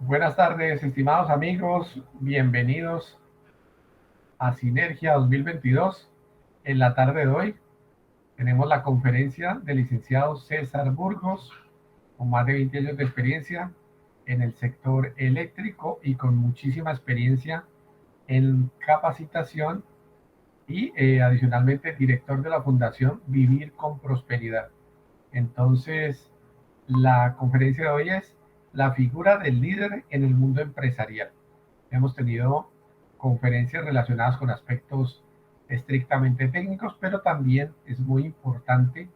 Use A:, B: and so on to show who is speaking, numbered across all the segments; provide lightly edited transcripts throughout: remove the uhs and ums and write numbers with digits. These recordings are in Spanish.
A: Buenas tardes, estimados amigos, bienvenidos a Sinergia 2022. En la tarde de hoy tenemos la conferencia del licenciado César Burgos, con más de 20 años de experiencia en el sector eléctrico y con muchísima experiencia en capacitación y adicionalmente director de la Fundación Vivir con Prosperidad. Entonces, la conferencia de hoy es la figura del líder en el mundo empresarial. Hemos tenido conferencias relacionadas con aspectos estrictamente técnicos, pero también es muy importante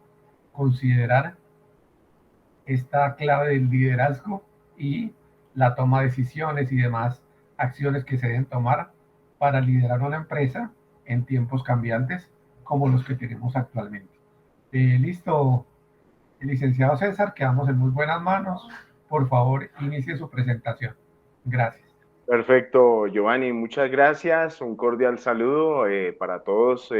A: considerar esta clave del liderazgo y la toma de decisiones y demás acciones que se deben tomar para liderar una empresa en tiempos cambiantes como los que tenemos actualmente. Listo, licenciado César, quedamos en muy buenas manos. Por favor, inicie su presentación. Gracias.
B: Perfecto, Giovanni, muchas gracias. Un cordial saludo para todas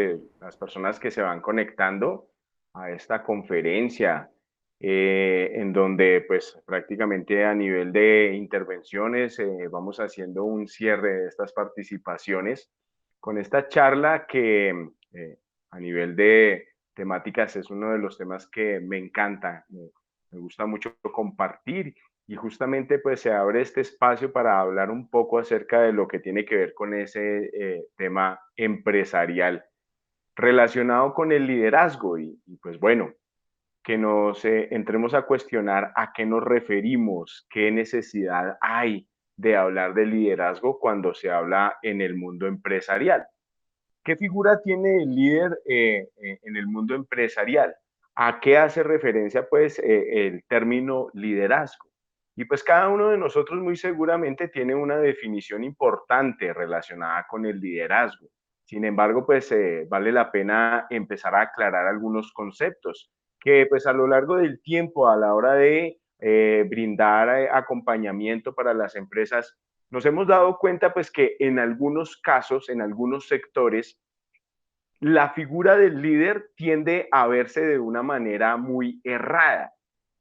B: las personas que se van conectando a esta conferencia, en donde pues prácticamente a nivel de intervenciones vamos haciendo un cierre de estas participaciones con esta charla que a nivel de temáticas es uno de los temas que me encanta, me gusta mucho compartir y justamente pues se abre este espacio para hablar un poco acerca de lo que tiene que ver con ese tema empresarial relacionado con el liderazgo y pues bueno, que nos entremos a cuestionar a qué nos referimos, qué necesidad hay de hablar de liderazgo cuando se habla en el mundo empresarial. ¿Qué figura tiene el líder en el mundo empresarial? ¿A qué hace referencia pues el término liderazgo? Y pues cada uno de nosotros muy seguramente tiene una definición importante relacionada con el liderazgo. Sin embargo, pues vale la pena empezar a aclarar algunos conceptos que pues a lo largo del tiempo a la hora de brindar acompañamiento para las empresas nos hemos dado cuenta pues que en algunos casos, en algunos sectores, la figura del líder tiende a verse de una manera muy errada.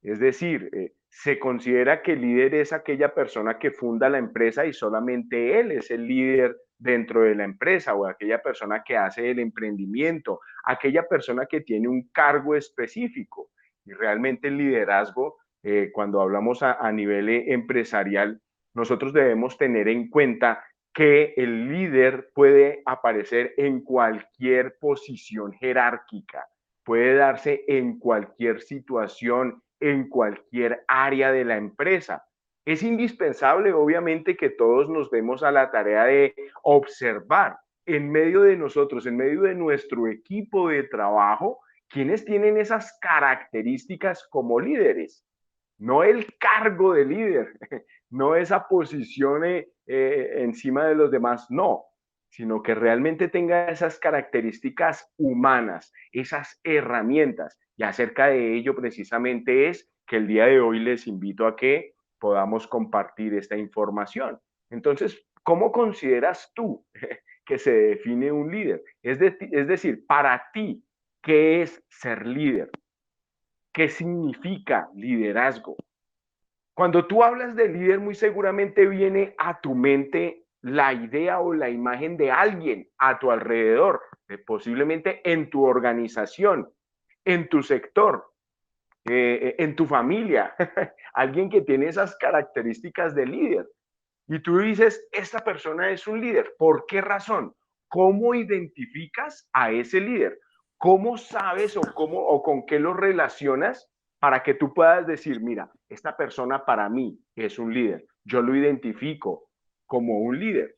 B: Es decir, se considera que el líder es aquella persona que funda la empresa y solamente él es el líder dentro de la empresa o aquella persona que hace el emprendimiento, aquella persona que tiene un cargo específico. Y realmente el liderazgo, cuando hablamos a nivel empresarial, nosotros debemos tener en cuenta que el líder puede aparecer en cualquier posición jerárquica, puede darse en cualquier situación, en cualquier área de la empresa. Es indispensable, obviamente, que todos nos demos a la tarea de observar en medio de nosotros, en medio de nuestro equipo de trabajo, quienes tienen esas características como líderes, no el cargo de líder, no esa posición encima de los demás, no, sino que realmente tenga esas características humanas, esas herramientas. Y acerca de ello precisamente es que el día de hoy les invito a que podamos compartir esta información. Entonces, ¿cómo consideras tú que se define un líder? Es decir, para ti, ¿qué es ser líder? ¿Qué significa liderazgo? Cuando tú hablas de líder, muy seguramente viene a tu mente la idea o la imagen de alguien a tu alrededor, posiblemente en tu organización, en tu sector, en tu familia, alguien que tiene esas características de líder. Y tú dices, esta persona es un líder. ¿Por qué razón? ¿Cómo identificas a ese líder? ¿Cómo sabes o con qué lo relacionas para que tú puedas decir, mira, esta persona para mí es un líder? Yo lo identifico como un líder.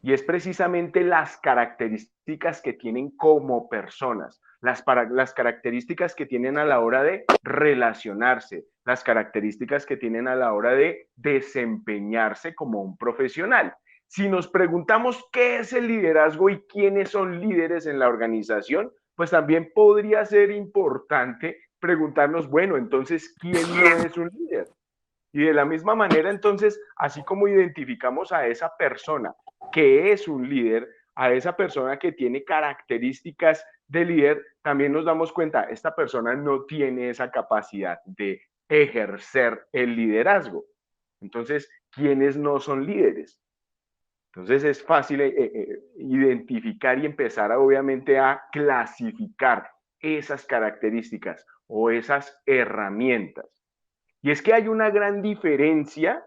B: Y es precisamente las características que tienen como personas, las características que tienen a la hora de relacionarse, las características que tienen a la hora de desempeñarse como un profesional. Si nos preguntamos qué es el liderazgo y quiénes son líderes en la organización, pues también podría ser importante preguntarnos, bueno, entonces, ¿quién no es un líder? Y de la misma manera, entonces, así como identificamos a esa persona que es un líder, a esa persona que tiene características de líder, también nos damos cuenta, esta persona no tiene esa capacidad de ejercer el liderazgo. Entonces, quiénes no son líderes. Entonces es fácil identificar y empezar obviamente a clasificar esas características o esas herramientas. Y es que hay una gran diferencia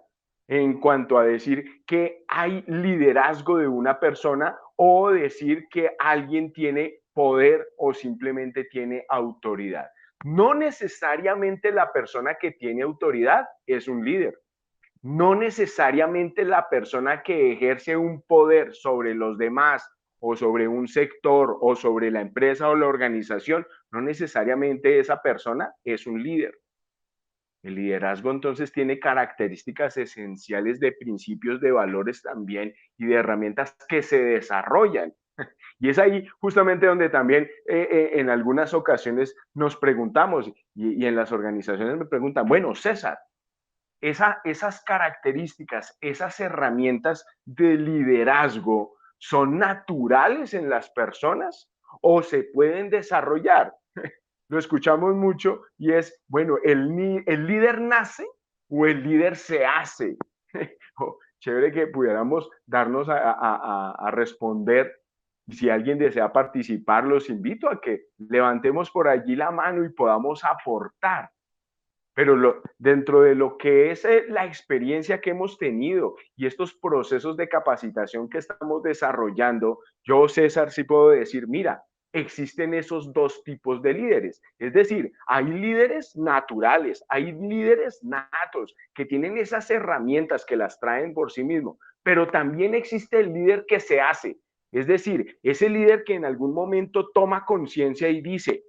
B: en cuanto a decir que hay liderazgo de una persona o decir que alguien tiene poder o simplemente tiene autoridad. No necesariamente la persona que tiene autoridad es un líder. No necesariamente la persona que ejerce un poder sobre los demás o sobre un sector o sobre la empresa o la organización, no necesariamente esa persona es un líder. El liderazgo entonces tiene características esenciales de principios, de valores también y de herramientas que se desarrollan. Y es ahí justamente donde también en algunas ocasiones nos preguntamos y en las organizaciones me preguntan, bueno, César, esas características, esas herramientas de liderazgo son naturales en las personas o se pueden desarrollar. Lo escuchamos mucho y es, bueno, el líder nace o el líder se hace. Oh, chévere que pudiéramos darnos a responder. Y si alguien desea participar, los invito a que levantemos por allí la mano y podamos aportar. Pero dentro de lo que es la experiencia que hemos tenido y estos procesos de capacitación que estamos desarrollando, yo, César, sí puedo decir, mira, existen esos dos tipos de líderes. Es decir, hay líderes naturales, hay líderes natos que tienen esas herramientas que las traen por sí mismos, pero también existe el líder que se hace. Es decir, ese líder que en algún momento toma conciencia y dice,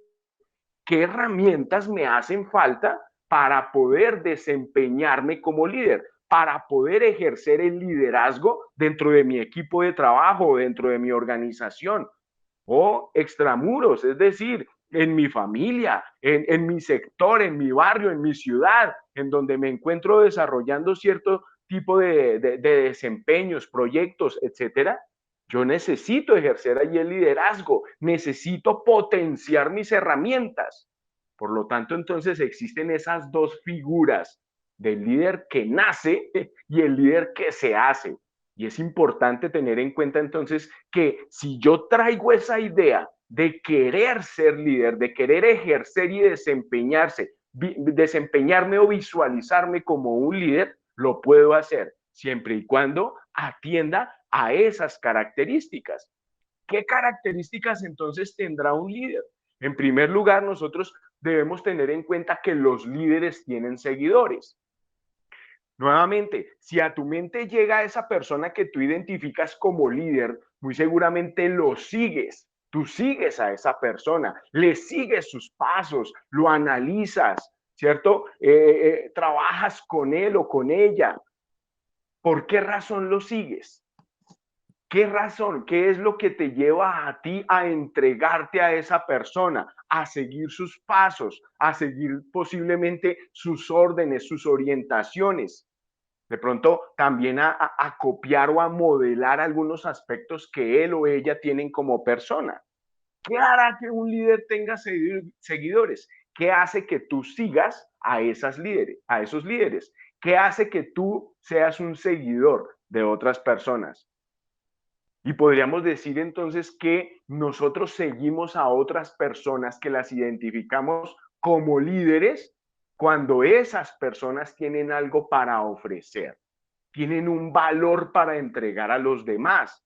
B: ¿qué herramientas me hacen falta para poder desempeñarme como líder? Para poder ejercer el liderazgo dentro de mi equipo de trabajo, dentro de mi organización o extramuros, es decir, en mi familia, en mi sector, en mi barrio, en mi ciudad, en donde me encuentro desarrollando cierto tipo de desempeños, proyectos, etcétera. Yo necesito ejercer allí el liderazgo, necesito potenciar mis herramientas. Por lo tanto, entonces existen esas dos figuras del líder que nace y el líder que se hace. Y es importante tener en cuenta entonces que si yo traigo esa idea de querer ser líder, de querer ejercer y desempeñarme o visualizarme como un líder, lo puedo hacer siempre y cuando atienda a esas características. ¿Qué características entonces tendrá un líder? En primer lugar, nosotros debemos tener en cuenta que los líderes tienen seguidores. Nuevamente, si a tu mente llega esa persona que tú identificas como líder, muy seguramente lo sigues. Tú sigues a esa persona, le sigues sus pasos, lo analizas, ¿cierto? Trabajas con él o con ella. ¿Por qué razón lo sigues? ¿Qué razón? ¿Qué es lo que te lleva a ti a entregarte a esa persona, a seguir sus pasos, a seguir posiblemente sus órdenes, sus orientaciones? De pronto también a copiar o a modelar algunos aspectos que él o ella tienen como persona. ¿Qué hará que un líder tenga seguidores? ¿Qué hace que tú sigas a esos líderes? ¿Qué hace que tú seas un seguidor de otras personas? Y podríamos decir entonces que nosotros seguimos a otras personas que las identificamos como líderes cuando esas personas tienen algo para ofrecer, tienen un valor para entregar a los demás.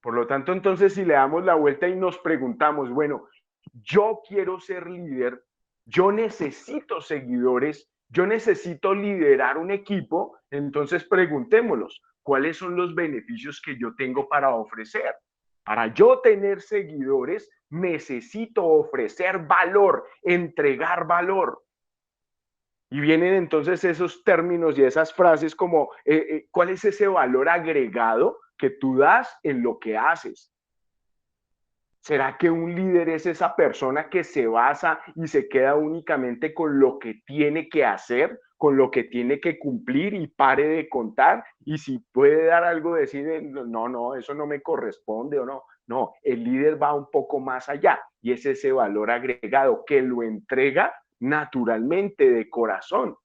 B: Por lo tanto, entonces, si le damos la vuelta y nos preguntamos, bueno, yo quiero ser líder, yo necesito seguidores, yo necesito liderar un equipo, entonces preguntémoslos, ¿cuáles son los beneficios que yo tengo para ofrecer? Para yo tener seguidores, necesito ofrecer valor, entregar valor. Y vienen entonces esos términos y esas frases como, ¿cuál es ese valor agregado que tú das en lo que haces? ¿Será que un líder es esa persona que se basa y se queda únicamente con lo que tiene que hacer, con lo que tiene que cumplir y pare de contar? Y si puede dar algo, decir, no, no, eso no me corresponde o no. No, el líder va un poco más allá y es ese valor agregado que lo entrega naturalmente de corazón.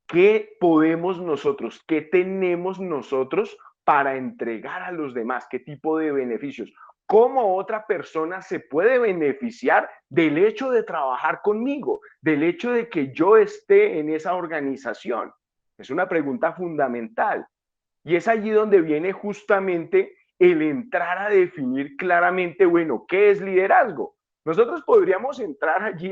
B: ¿Qué podemos nosotros, qué tenemos nosotros para entregar a los demás? ¿Qué tipo de beneficios? ¿Cómo otra persona se puede beneficiar del hecho de trabajar conmigo, del hecho de que yo esté en esa organización? Es una pregunta fundamental. Y es allí donde viene justamente el entrar a definir claramente, bueno, ¿qué es liderazgo? Nosotros podríamos entrar allí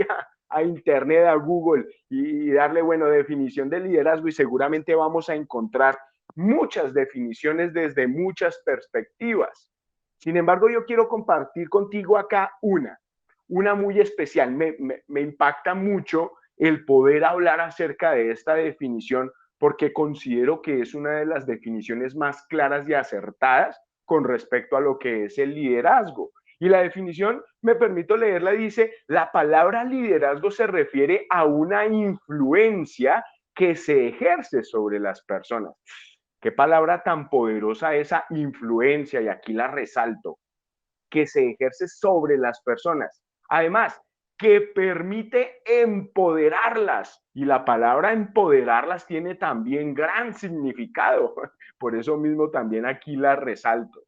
B: a Internet, a Google y darle, bueno, definición de liderazgo y seguramente vamos a encontrar muchas definiciones desde muchas perspectivas. Sin embargo, yo quiero compartir contigo acá una muy especial. Me impacta mucho el poder hablar acerca de esta definición porque considero que es una de las definiciones más claras y acertadas con respecto a lo que es el liderazgo. Y la definición, me permito leerla, dice, la palabra liderazgo se refiere a una influencia que se ejerce sobre las personas. Qué palabra tan poderosa esa influencia, y aquí la resalto, que se ejerce sobre las personas. Además, que permite empoderarlas. Y la palabra empoderarlas tiene también gran significado. Por eso mismo también aquí la resalto.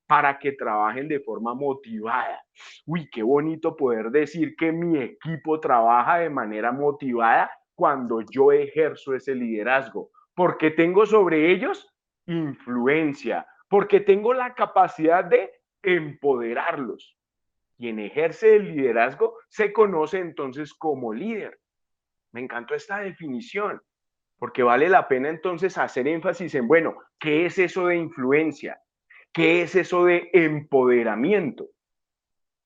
B: Para que trabajen de forma motivada. Uy, qué bonito poder decir que mi equipo trabaja de manera motivada cuando yo ejerzo ese liderazgo. Porque tengo sobre ellos influencia. Porque tengo la capacidad de empoderarlos. Quien ejerce el liderazgo se conoce entonces como líder. Me encantó esta definición, porque vale la pena entonces hacer énfasis en, bueno, ¿qué es eso de influencia? ¿Qué es eso de empoderamiento?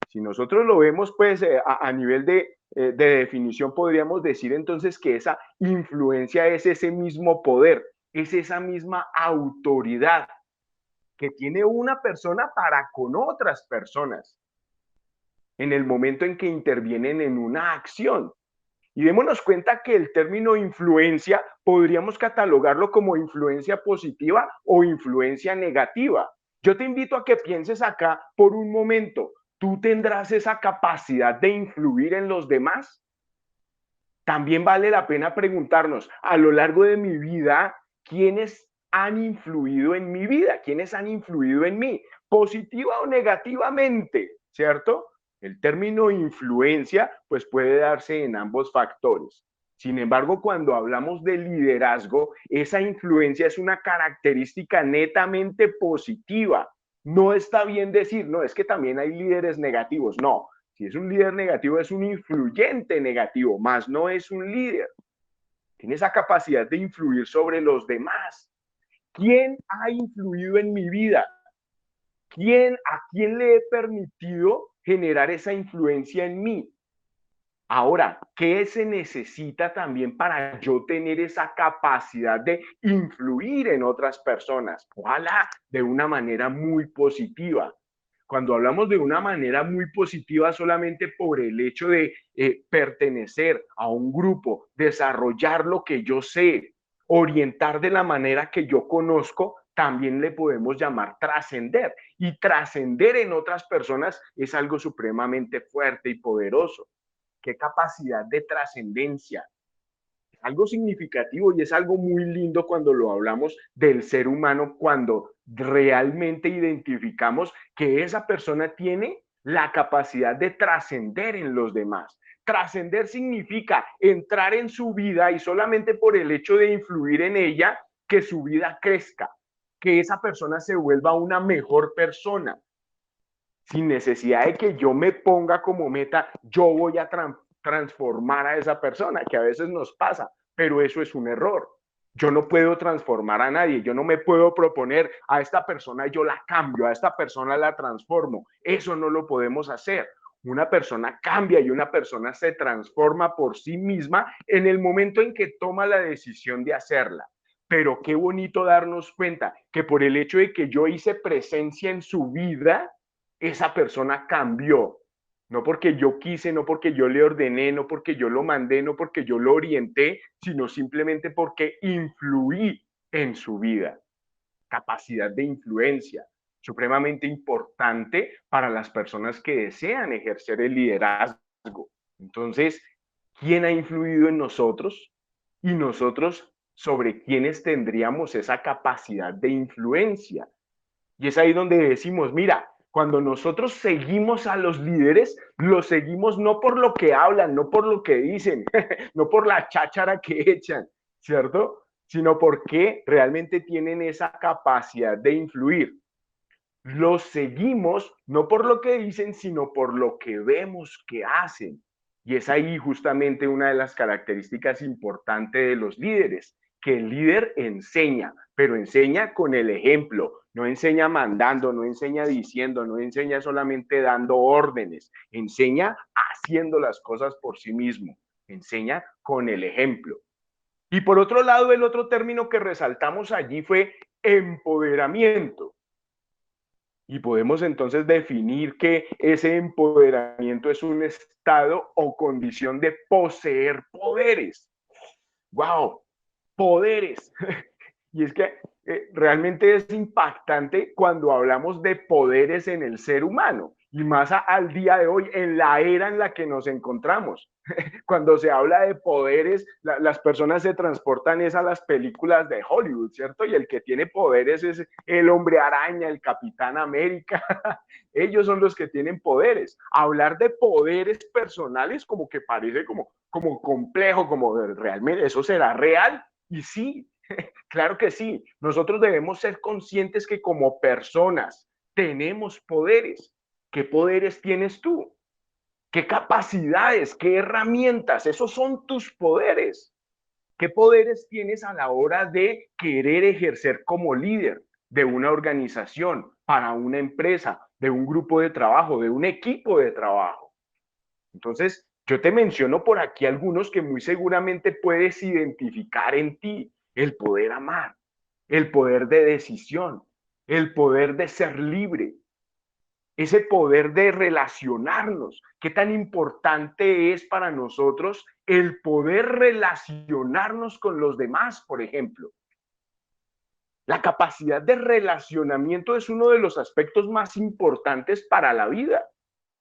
B: Si nosotros lo vemos pues a nivel de definición, podríamos decir entonces que esa influencia es ese mismo poder, es esa misma autoridad que tiene una persona para con otras personas en el momento en que intervienen en una acción. Y démonos cuenta que el término influencia podríamos catalogarlo como influencia positiva o influencia negativa. Yo te invito a que pienses acá por un momento. ¿Tú tendrás esa capacidad de influir en los demás? También vale la pena preguntarnos, a lo largo de mi vida, ¿quiénes han influido en mi vida? ¿Quiénes han influido en mí? Positiva o negativamente, ¿cierto? El término influencia, pues puede darse en ambos factores. Sin embargo, cuando hablamos de liderazgo, esa influencia es una característica netamente positiva. No está bien decir, no, es que también hay líderes negativos. No, si es un líder negativo, es un influyente negativo, más no es un líder. Tiene esa capacidad de influir sobre los demás. ¿Quién ha influido en mi vida? ¿A quién le he permitido generar esa influencia en mí? Ahora, ¿qué se necesita también para yo tener esa capacidad de influir en otras personas? Ojalá de una manera muy positiva. Cuando hablamos de una manera muy positiva solamente por el hecho de pertenecer a un grupo, desarrollar lo que yo sé, orientar de la manera que yo conozco, también le podemos llamar trascender. Y trascender en otras personas es algo supremamente fuerte y poderoso. Qué capacidad de trascendencia. Es algo significativo y es algo muy lindo cuando lo hablamos del ser humano, cuando realmente identificamos que esa persona tiene la capacidad de trascender en los demás. Trascender significa entrar en su vida y solamente por el hecho de influir en ella, que su vida crezca, que esa persona se vuelva una mejor persona, sin necesidad de que yo me ponga como meta, yo voy a transformar a esa persona, que a veces nos pasa, pero eso es un error. Yo no puedo transformar a nadie, yo no me puedo proponer a esta persona, yo la cambio, a esta persona la transformo. Eso no lo podemos hacer. Una persona cambia y una persona se transforma por sí misma en el momento en que toma la decisión de hacerla. Pero qué bonito darnos cuenta que por el hecho de que yo hice presencia en su vida, esa persona cambió. No porque yo quise, no porque yo le ordené, no porque yo lo mandé, no porque yo lo orienté, sino simplemente porque influí en su vida. Capacidad de influencia, supremamente importante para las personas que desean ejercer el liderazgo. Entonces, ¿quién ha influido en nosotros? Y nosotros sobre quienes tendríamos esa capacidad de influencia. Y es ahí donde decimos, mira, cuando nosotros seguimos a los líderes, los seguimos no por lo que hablan, no por lo que dicen, no por la cháchara que echan, ¿cierto? Sino porque realmente tienen esa capacidad de influir. Los seguimos no por lo que dicen, sino por lo que vemos que hacen. Y es ahí justamente una de las características importantes de los líderes, que el líder enseña, pero enseña con el ejemplo, no enseña mandando, no enseña diciendo, no enseña solamente dando órdenes, enseña haciendo las cosas por sí mismo, enseña con el ejemplo. Y por otro lado, el otro término que resaltamos allí fue empoderamiento. Y podemos entonces definir que ese empoderamiento es un estado o condición de poseer poderes. ¡Wow! Poderes. Y es que realmente es impactante cuando hablamos de poderes en el ser humano y más al día de hoy, en la era en la que nos encontramos. Cuando se habla de poderes, las personas se transportan es a las películas de Hollywood, ¿cierto? Y el que tiene poderes es el Hombre Araña, el Capitán América. Ellos son los que tienen poderes. Hablar de poderes personales como que parece como complejo, como realmente eso será real. Y sí, claro que sí. Nosotros debemos ser conscientes que como personas tenemos poderes. ¿Qué poderes tienes tú? ¿Qué capacidades? ¿Qué herramientas? Esos son tus poderes. ¿Qué poderes tienes a la hora de querer ejercer como líder de una organización, para una empresa, de un grupo de trabajo, de un equipo de trabajo? Entonces, yo te menciono por aquí algunos que muy seguramente puedes identificar en ti. El poder amar, el poder de decisión, el poder de ser libre, ese poder de relacionarnos. ¿Qué tan importante es para nosotros el poder relacionarnos con los demás, por ejemplo? La capacidad de relacionamiento es uno de los aspectos más importantes para la vida.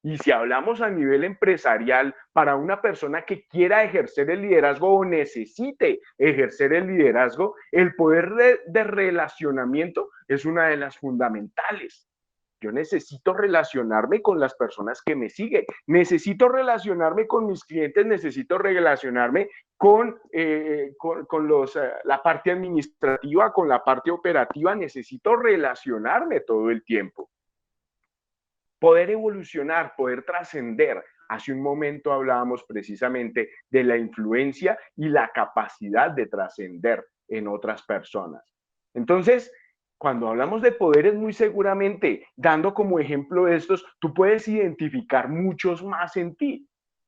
B: Y si hablamos a nivel empresarial, para una persona que quiera ejercer el liderazgo o necesite ejercer el liderazgo, el poder de relacionamiento es una de las fundamentales. Yo necesito relacionarme con las personas que me siguen, necesito relacionarme con mis clientes, necesito relacionarme con la parte administrativa, con la parte operativa, necesito relacionarme todo el tiempo. Poder evolucionar, poder trascender. Hace un momento hablábamos precisamente de la influencia y la capacidad de trascender en otras personas. Entonces, cuando hablamos de poderes, muy seguramente, dando como ejemplo estos, tú puedes identificar muchos más en ti.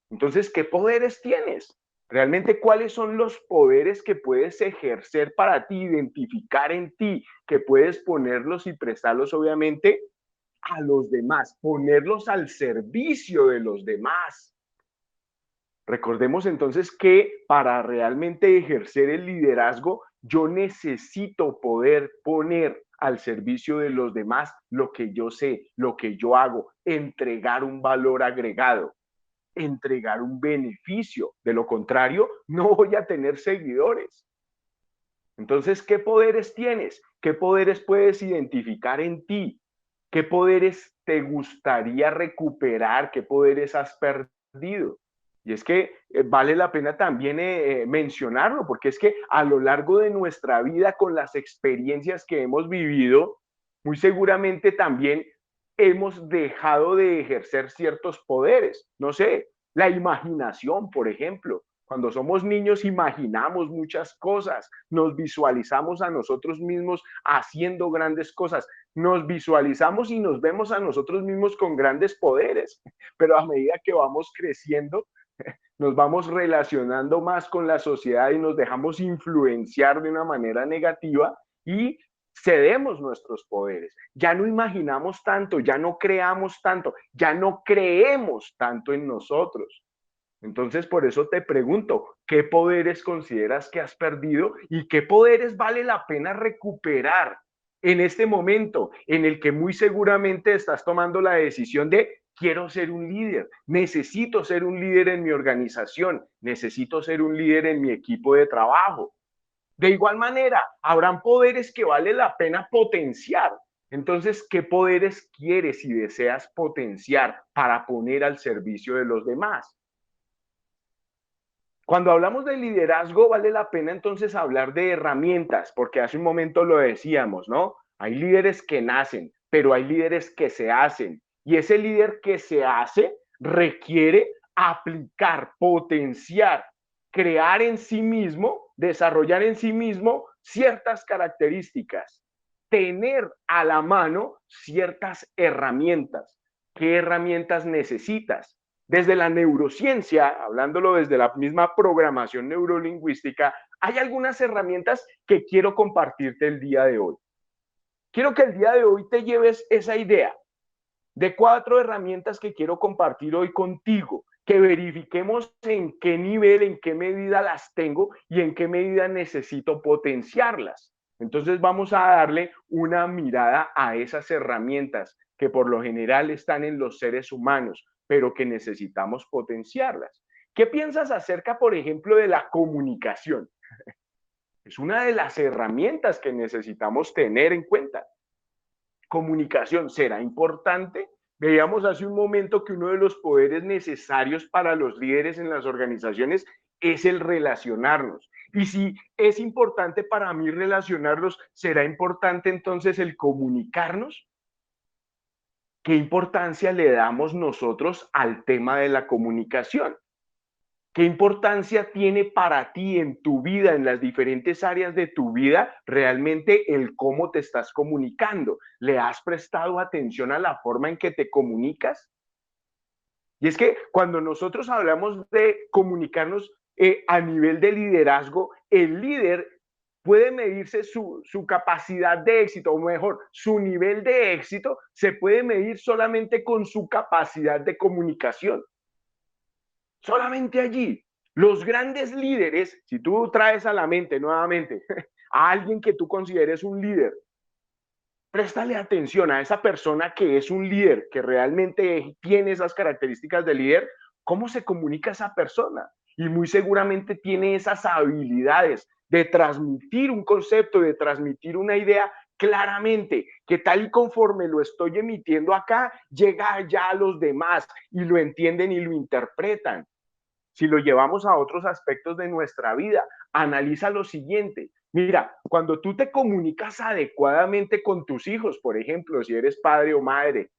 B: Entonces, ¿qué poderes tienes? Realmente, ¿cuáles son los poderes que puedes ejercer para ti, identificar en ti, que puedes ponerlos y prestarlos, obviamente, a los demás, ponerlos al servicio de los demás? Recordemos entonces que para realmente ejercer el liderazgo, yo necesito poder poner al servicio de los demás lo que yo sé, lo que yo hago, entregar un valor agregado, entregar un beneficio. De lo contrario, no voy a tener seguidores. Entonces, ¿qué poderes tienes? ¿Qué poderes puedes identificar en ti? ¿Qué poderes te gustaría recuperar? ¿Qué poderes has perdido? Y es que vale la pena también mencionarlo, porque es que a lo largo de nuestra vida, con las experiencias que hemos vivido, muy seguramente también hemos dejado de ejercer ciertos poderes. No sé, la imaginación, por ejemplo. Cuando somos niños imaginamos muchas cosas, nos visualizamos a nosotros mismos haciendo grandes cosas, nos visualizamos y nos vemos a nosotros mismos con grandes poderes, pero a medida que vamos creciendo, nos vamos relacionando más con la sociedad y nos dejamos influenciar de una manera negativa y cedemos nuestros poderes. Ya no imaginamos tanto, ya no creamos tanto, ya no creemos tanto en nosotros. Entonces, por eso te pregunto, ¿qué poderes consideras que has perdido y qué poderes vale la pena recuperar en este momento en el que muy seguramente estás tomando la decisión de quiero ser un líder, necesito ser un líder en mi organización, necesito ser un líder en mi equipo de trabajo? De igual manera, habrán poderes que vale la pena potenciar. Entonces, ¿qué poderes quieres y deseas potenciar para poner al servicio de los demás? Cuando hablamos de liderazgo, vale la pena entonces hablar de herramientas, porque hace un momento lo decíamos, ¿no? Hay líderes que nacen, pero hay líderes que se hacen. Y ese líder que se hace requiere aplicar, potenciar, crear en sí mismo, desarrollar en sí mismo ciertas características, tener a la mano ciertas herramientas. ¿Qué herramientas necesitas? Desde la neurociencia, hablándolo desde la misma programación neurolingüística, hay algunas herramientas que quiero compartirte el día de hoy. Quiero que el día de hoy te lleves esa idea de 4 herramientas que quiero compartir hoy contigo, que verifiquemos en qué nivel, en qué medida las tengo y en qué medida necesito potenciarlas. Entonces vamos a darle una mirada a esas herramientas que por lo general están en los seres humanos, pero que necesitamos potenciarlas. ¿Qué piensas acerca, por ejemplo, de la comunicación? Es una de las herramientas que necesitamos tener en cuenta. Comunicación, ¿será importante? Veíamos hace un momento que uno de los poderes necesarios para los líderes en las organizaciones es el relacionarnos. Y si es importante para mí relacionarnos, ¿será importante entonces el comunicarnos? ¿Qué importancia le damos nosotros al tema de la comunicación? ¿Qué importancia tiene para ti en tu vida, en las diferentes áreas de tu vida, realmente el cómo te estás comunicando? ¿Le has prestado atención a la forma en que te comunicas? Y es que cuando nosotros hablamos de comunicarnos a nivel de liderazgo, el líder puede medirse su capacidad de éxito, o mejor, su nivel de éxito se puede medir solamente con su capacidad de comunicación. Solamente allí. Los grandes líderes, si tú traes a la mente nuevamente a alguien que tú consideres un líder, préstale atención a esa persona que es un líder, que realmente tiene esas características de líder, cómo se comunica esa persona. Y muy seguramente tiene esas habilidades de transmitir un concepto, de transmitir una idea claramente, que tal y conforme lo estoy emitiendo acá, llega ya a los demás y lo entienden y lo interpretan. Si lo llevamos a otros aspectos de nuestra vida, analiza lo siguiente. Mira, cuando tú te comunicas adecuadamente con tus hijos, por ejemplo, si eres padre o madre,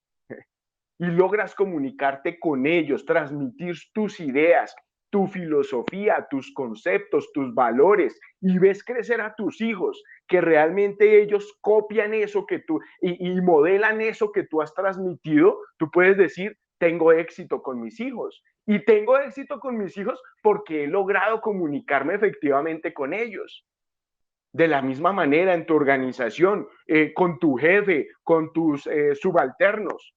B: y logras comunicarte con ellos, transmitir tus ideas, tu filosofía, tus conceptos, tus valores, y ves crecer a tus hijos, que realmente ellos copian eso que tú y modelan eso que tú has transmitido, tú puedes decir, tengo éxito con mis hijos. Y tengo éxito con mis hijos porque he logrado comunicarme efectivamente con ellos. De la misma manera en tu organización, con tu jefe, con tus subalternos.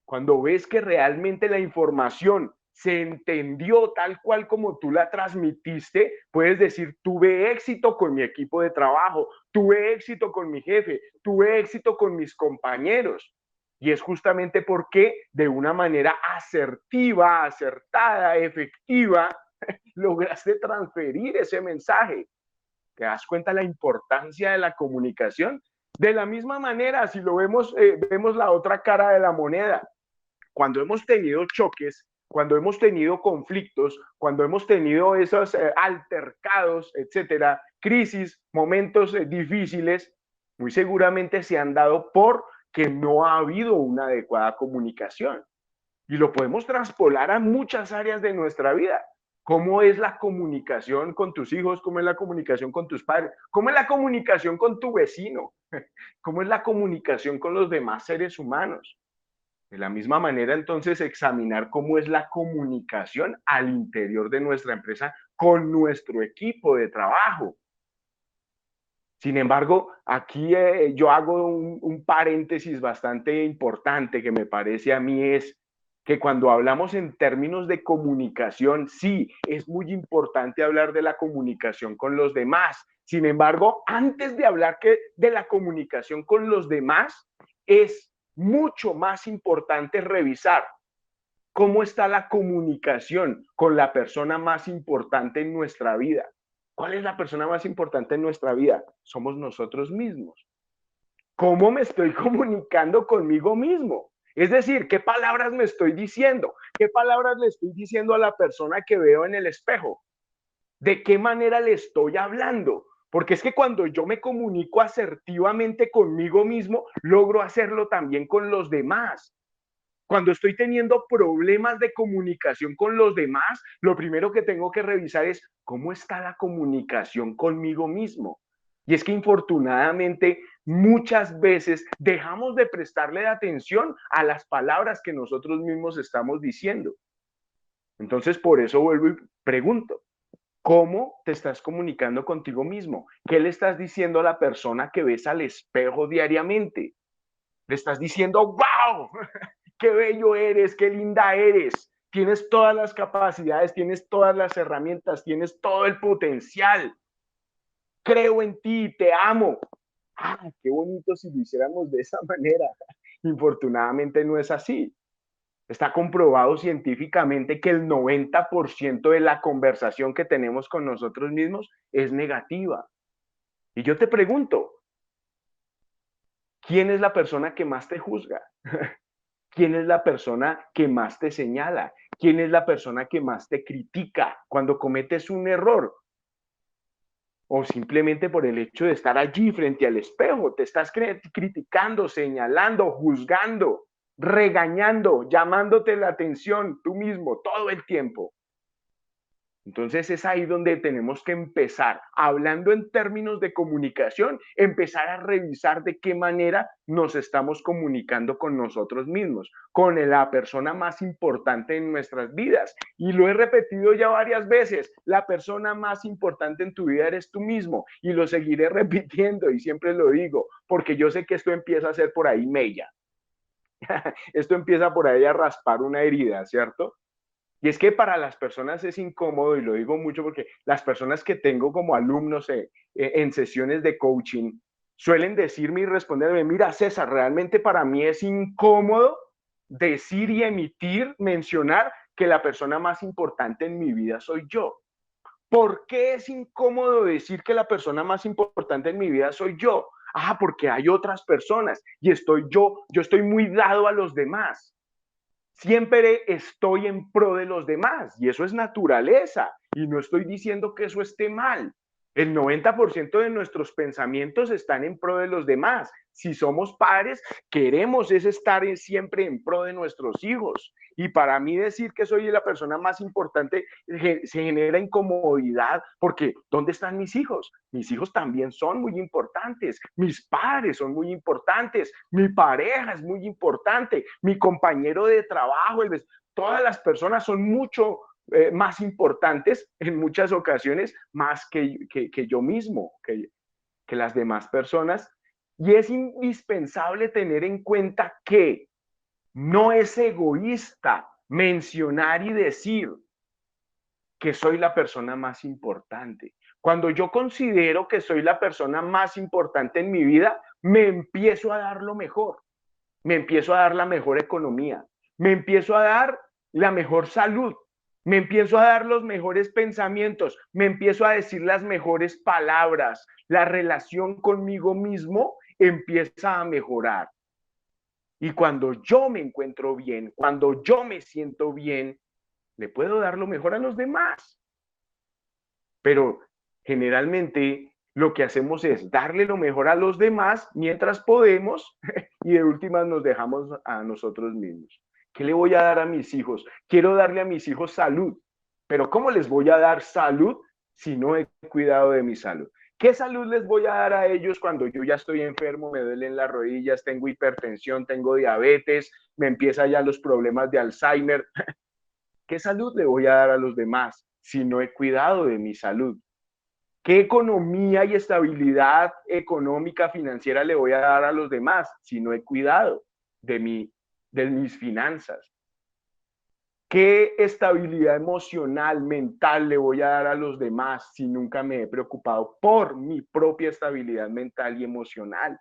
B: Cuando ves que realmente la información se entendió tal cual como tú la transmitiste, puedes decir, tuve éxito con mi equipo de trabajo, tuve éxito con mi jefe, tuve éxito con mis compañeros. Y es justamente porque de una manera asertiva, acertada, efectiva, lograste transferir ese mensaje. ¿Te das cuenta la importancia de la comunicación? De la misma manera, si lo vemos, vemos la otra cara de la moneda. Cuando hemos tenido choques, cuando hemos tenido conflictos, cuando hemos tenido esos altercados, etcétera, crisis, momentos difíciles, muy seguramente se han dado porque no ha habido una adecuada comunicación. Y lo podemos traspolar a muchas áreas de nuestra vida. ¿Cómo es la comunicación con tus hijos? ¿Cómo es la comunicación con tus padres? ¿Cómo es la comunicación con tu vecino? ¿Cómo es la comunicación con los demás seres humanos? De la misma manera, entonces, examinar cómo es la comunicación al interior de nuestra empresa con nuestro equipo de trabajo. Sin embargo, aquí yo hago un paréntesis bastante importante que me parece a mí es que cuando hablamos en términos de comunicación, sí, es muy importante hablar de la comunicación con los demás. Sin embargo, antes de hablar de la comunicación con los demás, es mucho más importante revisar cómo está la comunicación con la persona más importante en nuestra vida. ¿Cuál es la persona más importante en nuestra vida? Somos nosotros mismos. ¿Cómo me estoy comunicando conmigo mismo? Es decir, ¿qué palabras me estoy diciendo? ¿Qué palabras le estoy diciendo a la persona que veo en el espejo? ¿De qué manera le estoy hablando? Porque es que cuando yo me comunico asertivamente conmigo mismo, logro hacerlo también con los demás. Cuando estoy teniendo problemas de comunicación con los demás, lo primero que tengo que revisar es cómo está la comunicación conmigo mismo. Y es que infortunadamente muchas veces dejamos de prestarle atención a las palabras que nosotros mismos estamos diciendo. Entonces, por eso vuelvo y pregunto, ¿cómo te estás comunicando contigo mismo? ¿Qué le estás diciendo a la persona que ves al espejo diariamente? Le estás diciendo, wow, qué bello eres, qué linda eres, tienes todas las capacidades, tienes todas las herramientas, tienes todo el potencial, creo en ti, te amo. Ah, qué bonito si lo hiciéramos de esa manera. Infortunadamente no es así. Está comprobado científicamente que el 90% de la conversación que tenemos con nosotros mismos es negativa. Y yo te pregunto, ¿quién es la persona que más te juzga? ¿Quién es la persona que más te señala? ¿Quién es la persona que más te critica cuando cometes un error? O simplemente por el hecho de estar allí frente al espejo, te estás criticando, señalando, juzgando, regañando, llamándote la atención tú mismo todo el tiempo. Entonces es ahí donde tenemos que empezar, hablando en términos de comunicación, empezar a revisar de qué manera nos estamos comunicando con nosotros mismos, con la persona más importante en nuestras vidas. Y lo he repetido ya varias veces, la persona más importante en tu vida eres tú mismo. Y lo seguiré repitiendo y siempre lo digo, porque yo sé que esto empieza a ser por ahí mella. Esto empieza por ahí a raspar una herida, ¿cierto? Y es que para las personas es incómodo, y lo digo mucho porque las personas que tengo como alumnos en sesiones de coaching suelen decirme y responderme, mira César, realmente para mí es incómodo decir y emitir, mencionar que la persona más importante en mi vida soy yo. ¿Por qué es incómodo decir que la persona más importante en mi vida soy yo? Ah, porque hay otras personas y yo estoy muy dado a los demás. Siempre estoy en pro de los demás y eso es naturaleza y no estoy diciendo que eso esté mal. El 90% de nuestros pensamientos están en pro de los demás. Si somos padres, queremos es estar siempre en pro de nuestros hijos. Y para mí decir que soy la persona más importante se genera incomodidad porque ¿dónde están mis hijos? Mis hijos también son muy importantes, mis padres son muy importantes, mi pareja es muy importante, mi compañero de trabajo, todas las personas son mucho más importantes en muchas ocasiones, más que yo mismo, que las demás personas. Y es indispensable tener en cuenta que no es egoísta mencionar y decir que soy la persona más importante. Cuando yo considero que soy la persona más importante en mi vida, me empiezo a dar lo mejor, me empiezo a dar la mejor economía, me empiezo a dar la mejor salud, me empiezo a dar los mejores pensamientos, me empiezo a decir las mejores palabras, la relación conmigo mismo empieza a mejorar. Y cuando yo me encuentro bien, cuando yo me siento bien, le puedo dar lo mejor a los demás. Pero generalmente lo que hacemos es darle lo mejor a los demás mientras podemos y de últimas nos dejamos a nosotros mismos. ¿Qué le voy a dar a mis hijos? Quiero darle a mis hijos salud, pero ¿cómo les voy a dar salud si no he cuidado de mi salud? ¿Qué salud les voy a dar a ellos cuando yo ya estoy enfermo, me duelen las rodillas, tengo hipertensión, tengo diabetes, me empiezan ya los problemas de Alzheimer? ¿Qué salud le voy a dar a los demás si no he cuidado de mi salud? ¿Qué economía y estabilidad económica, financiera le voy a dar a los demás si no he cuidado de mis finanzas? ¿Qué estabilidad emocional, mental le voy a dar a los demás si nunca me he preocupado por mi propia estabilidad mental y emocional?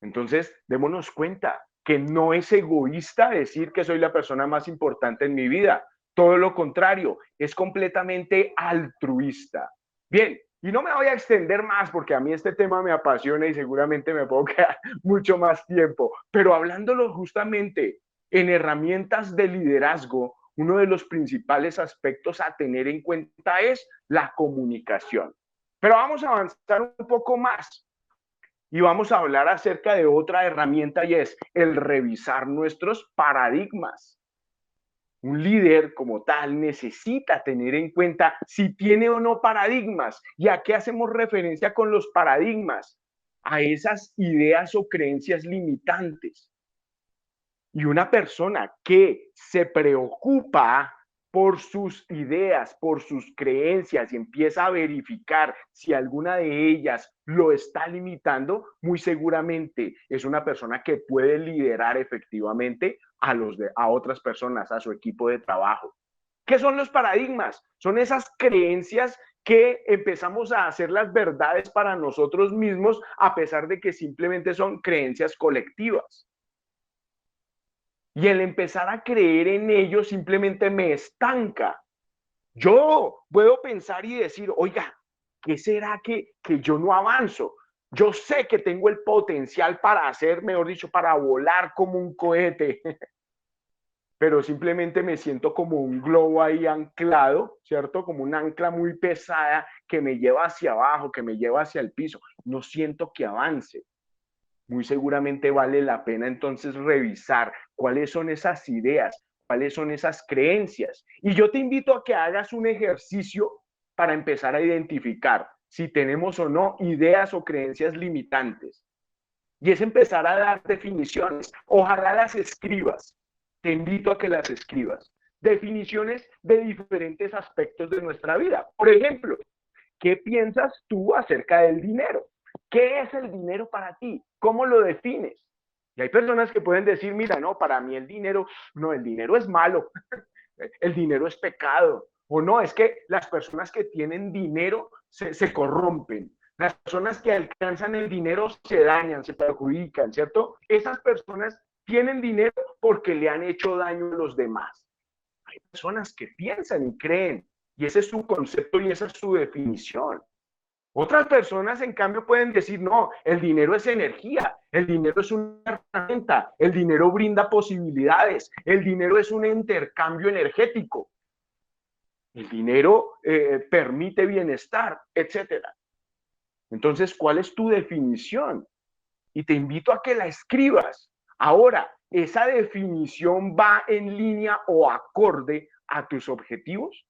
B: Entonces, démonos cuenta que no es egoísta decir que soy la persona más importante en mi vida. Todo lo contrario, es completamente altruista. Bien, y no me voy a extender más porque a mí este tema me apasiona y seguramente me puedo quedar mucho más tiempo, pero hablándolo justamente en herramientas de liderazgo, uno de los principales aspectos a tener en cuenta es la comunicación. Pero vamos a avanzar un poco más y vamos a hablar acerca de otra herramienta y es el revisar nuestros paradigmas. Un líder como tal necesita tener en cuenta si tiene o no paradigmas. ¿Y a qué hacemos referencia con los paradigmas? A esas ideas o creencias limitantes. Y una persona que se preocupa por sus ideas, por sus creencias y empieza a verificar si alguna de ellas lo está limitando, muy seguramente es una persona que puede liderar efectivamente a otras personas, a su equipo de trabajo. ¿Qué son los paradigmas? Son esas creencias que empezamos a hacer las verdades para nosotros mismos a pesar de que simplemente son creencias colectivas. Y el empezar a creer en ello simplemente me estanca. Yo puedo pensar y decir, oiga, ¿qué será que yo no avanzo? Yo sé que tengo el potencial para hacer, mejor dicho, para volar como un cohete, pero simplemente me siento como un globo ahí anclado, ¿cierto? Como un ancla muy pesada que me lleva hacia abajo, que me lleva hacia el piso. No siento que avance. Muy seguramente vale la pena entonces revisar cuáles son esas ideas, cuáles son esas creencias. Y yo te invito a que hagas un ejercicio para empezar a identificar si tenemos o no ideas o creencias limitantes. Y es empezar a dar definiciones. Ojalá las escribas. Te invito a que las escribas. Definiciones de diferentes aspectos de nuestra vida. Por ejemplo, ¿qué piensas tú acerca del dinero? ¿Qué es el dinero para ti? ¿Cómo lo defines? Y hay personas que pueden decir, mira, no, para mí el dinero es malo, el dinero es pecado. O no, es que las personas que tienen dinero se corrompen. Las personas que alcanzan el dinero se dañan, se perjudican, ¿cierto? Esas personas tienen dinero porque le han hecho daño a los demás. Hay personas que piensan y creen, y ese es su concepto y esa es su definición. Otras personas, en cambio, pueden decir, no, el dinero es energía, el dinero es una herramienta, el dinero brinda posibilidades, el dinero es un intercambio energético, el dinero permite bienestar, etcétera. Entonces, ¿cuál es tu definición? Y te invito a que la escribas. Ahora, ¿esa definición va en línea o acorde a tus objetivos?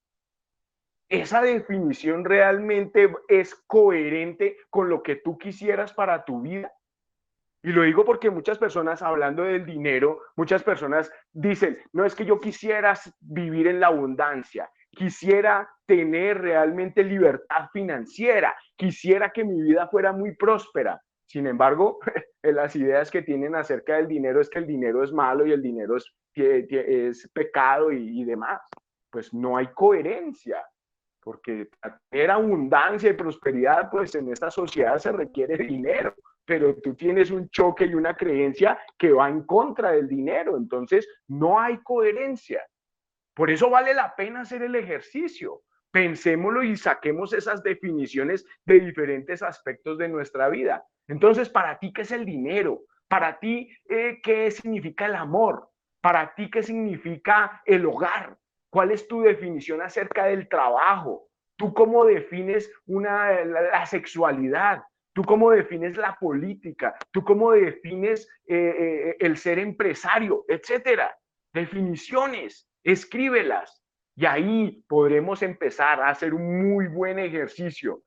B: ¿Esa definición realmente es coherente con lo que tú quisieras para tu vida? Y lo digo porque muchas personas, hablando del dinero, muchas personas dicen, no es que yo quisiera vivir en la abundancia, quisiera tener realmente libertad financiera, quisiera que mi vida fuera muy próspera. Sin embargo, las ideas que tienen acerca del dinero es que el dinero es malo y el dinero es pecado y demás. Pues no hay coherencia porque para tener abundancia y prosperidad, pues en esta sociedad se requiere dinero, pero tú tienes un choque y una creencia que va en contra del dinero, entonces no hay coherencia. Por eso vale la pena hacer el ejercicio. Pensémoslo y saquemos esas definiciones de diferentes aspectos de nuestra vida. Entonces, para ti, ¿qué es el dinero? Para ti, ¿qué significa el amor? Para ti, ¿qué significa el hogar? ¿Cuál es tu definición acerca del trabajo? ¿Tú cómo defines la sexualidad? ¿Tú cómo defines la política? ¿Tú cómo defines el ser empresario? Etcétera. Definiciones, escríbelas. Y ahí podremos empezar a hacer un muy buen ejercicio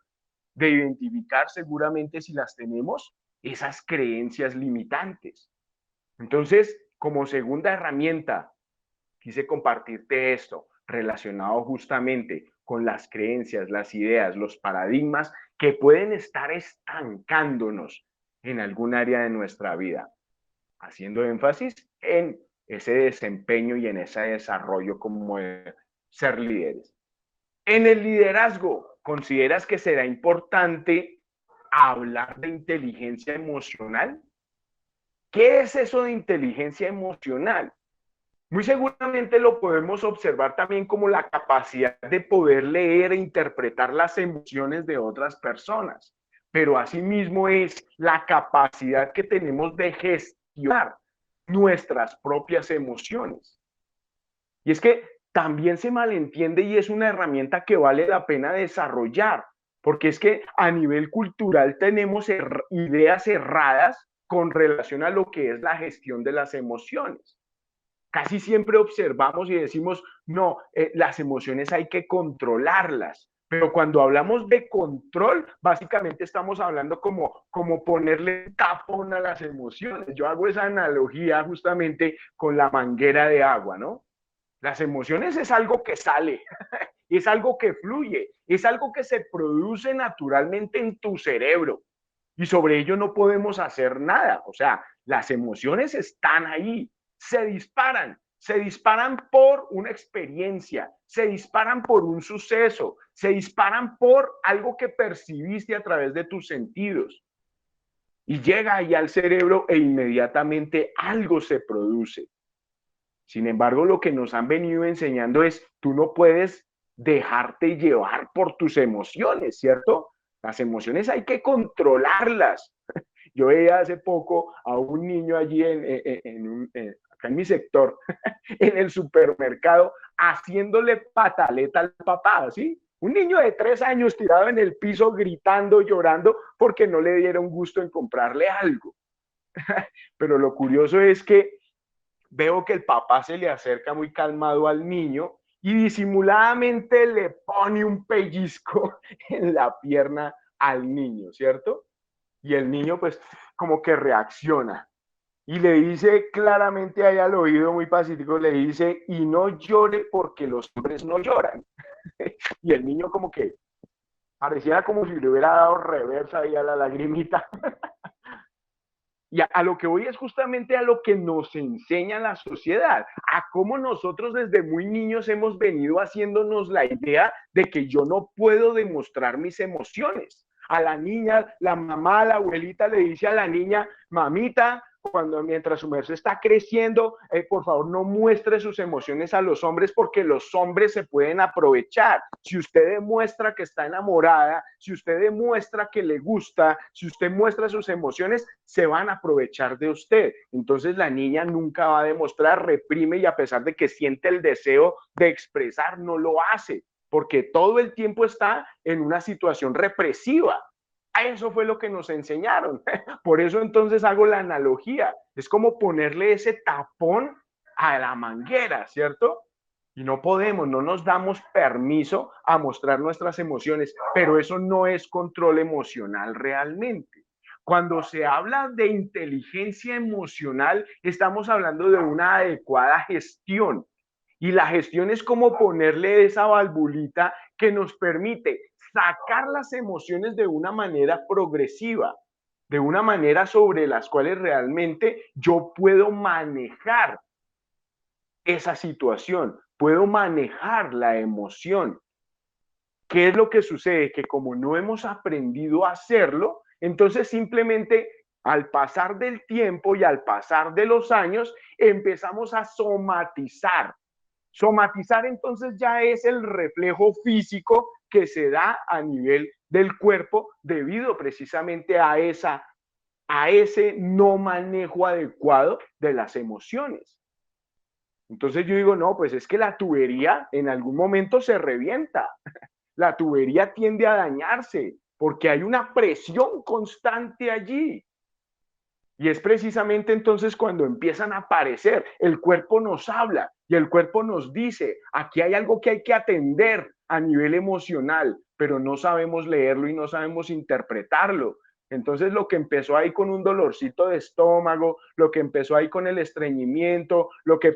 B: de identificar seguramente si las tenemos, esas creencias limitantes. Entonces, como segunda herramienta, quise compartirte esto relacionado justamente con las creencias, las ideas, los paradigmas que pueden estar estancándonos en algún área de nuestra vida, haciendo énfasis en ese desempeño y en ese desarrollo como ser líderes. En el liderazgo, ¿consideras que será importante hablar de inteligencia emocional? ¿Qué es eso de inteligencia emocional? Muy seguramente lo podemos observar también como la capacidad de poder leer e interpretar las emociones de otras personas, pero asimismo es la capacidad que tenemos de gestionar nuestras propias emociones. Y es que también se malentiende y es una herramienta que vale la pena desarrollar, porque es que a nivel cultural tenemos ideas erradas con relación a lo que es la gestión de las emociones. Casi siempre observamos y decimos, no, las emociones hay que controlarlas. Pero cuando hablamos de control, básicamente estamos hablando como ponerle tapón a las emociones. Yo hago esa analogía justamente con la manguera de agua, ¿no? Las emociones es algo que sale, es algo que fluye, es algo que se produce naturalmente en tu cerebro y sobre ello no podemos hacer nada. O sea, las emociones están ahí, se disparan por una experiencia, se disparan por un suceso, se disparan por algo que percibiste a través de tus sentidos y llega ahí al cerebro e inmediatamente algo se produce. Sin embargo, lo que nos han venido enseñando es, tú no puedes dejarte llevar por tus emociones, ¿cierto? Las emociones hay que controlarlas. Yo veía hace poco a un niño allí acá en mi sector, en el supermercado, haciéndole pataleta al papá, ¿sí? Un niño de 3 años tirado en el piso gritando, llorando, porque no le dieron gusto en comprarle algo. Pero lo curioso es que veo que el papá se le acerca muy calmado al niño y disimuladamente le pone un pellizco en la pierna al niño, ¿cierto? Y el niño pues como que reacciona y le dice claramente ahí al oído muy pacífico, le dice, y no llore porque los hombres no lloran. Y el niño como que pareciera como si le hubiera dado reversa ahí a la lagrimita. Y a lo que voy es justamente a lo que nos enseña la sociedad, a cómo nosotros desde muy niños hemos venido haciéndonos la idea de que yo no puedo demostrar mis emociones. A la niña, la mamá, la abuelita le dice a la niña, mamita, mientras su merced está creciendo, por favor no muestre sus emociones a los hombres porque los hombres se pueden aprovechar. Si usted demuestra que está enamorada, si usted demuestra que le gusta, si usted muestra sus emociones, se van a aprovechar de usted. Entonces la niña nunca va a demostrar, reprime y a pesar de que siente el deseo de expresar, no lo hace porque todo el tiempo está en una situación represiva. A eso fue lo que nos enseñaron. Por eso entonces hago la analogía. Es como ponerle ese tapón a la manguera, ¿cierto? Y no podemos, no nos damos permiso a mostrar nuestras emociones, pero eso no es control emocional realmente. Cuando se habla de inteligencia emocional, estamos hablando de una adecuada gestión. Y la gestión es como ponerle esa valvulita que nos permite sacar las emociones de una manera progresiva, de una manera sobre las cuales realmente yo puedo manejar esa situación, puedo manejar la emoción. ¿Qué es lo que sucede? Que como no hemos aprendido a hacerlo, entonces simplemente al pasar del tiempo y al pasar de los años empezamos a somatizar. Somatizar entonces ya es el reflejo físico que se da a nivel del cuerpo debido precisamente a ese no manejo adecuado de las emociones. Entonces yo digo, no, pues es que la tubería en algún momento se revienta, la tubería tiende a dañarse porque hay una presión constante allí. Y es precisamente entonces cuando empiezan a aparecer, el cuerpo nos habla y el cuerpo nos dice, aquí hay algo que hay que atender a nivel emocional, pero no sabemos leerlo y no sabemos interpretarlo. Entonces lo que empezó ahí con un dolorcito de estómago, lo que empezó ahí con el estreñimiento, lo que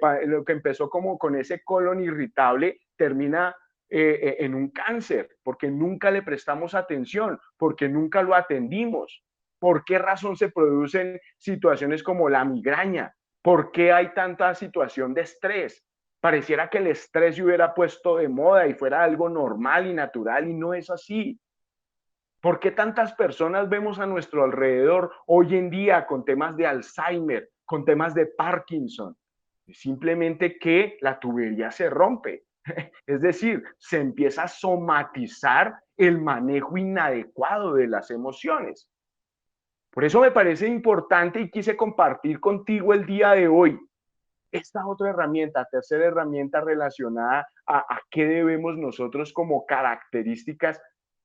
B: empezó como con ese colon irritable, termina en un cáncer, porque nunca le prestamos atención, porque nunca lo atendimos. ¿Por qué razón se producen situaciones como la migraña? ¿Por qué hay tanta situación de estrés? Pareciera que el estrés se hubiera puesto de moda y fuera algo normal y natural y no es así. ¿Por qué tantas personas vemos a nuestro alrededor hoy en día con temas de Alzheimer, con temas de Parkinson? Es simplemente que la tubería se rompe. Es decir, se empieza a somatizar el manejo inadecuado de las emociones. Por eso me parece importante y quise compartir contigo el día de hoy esta otra herramienta, tercera herramienta relacionada a qué debemos nosotros como características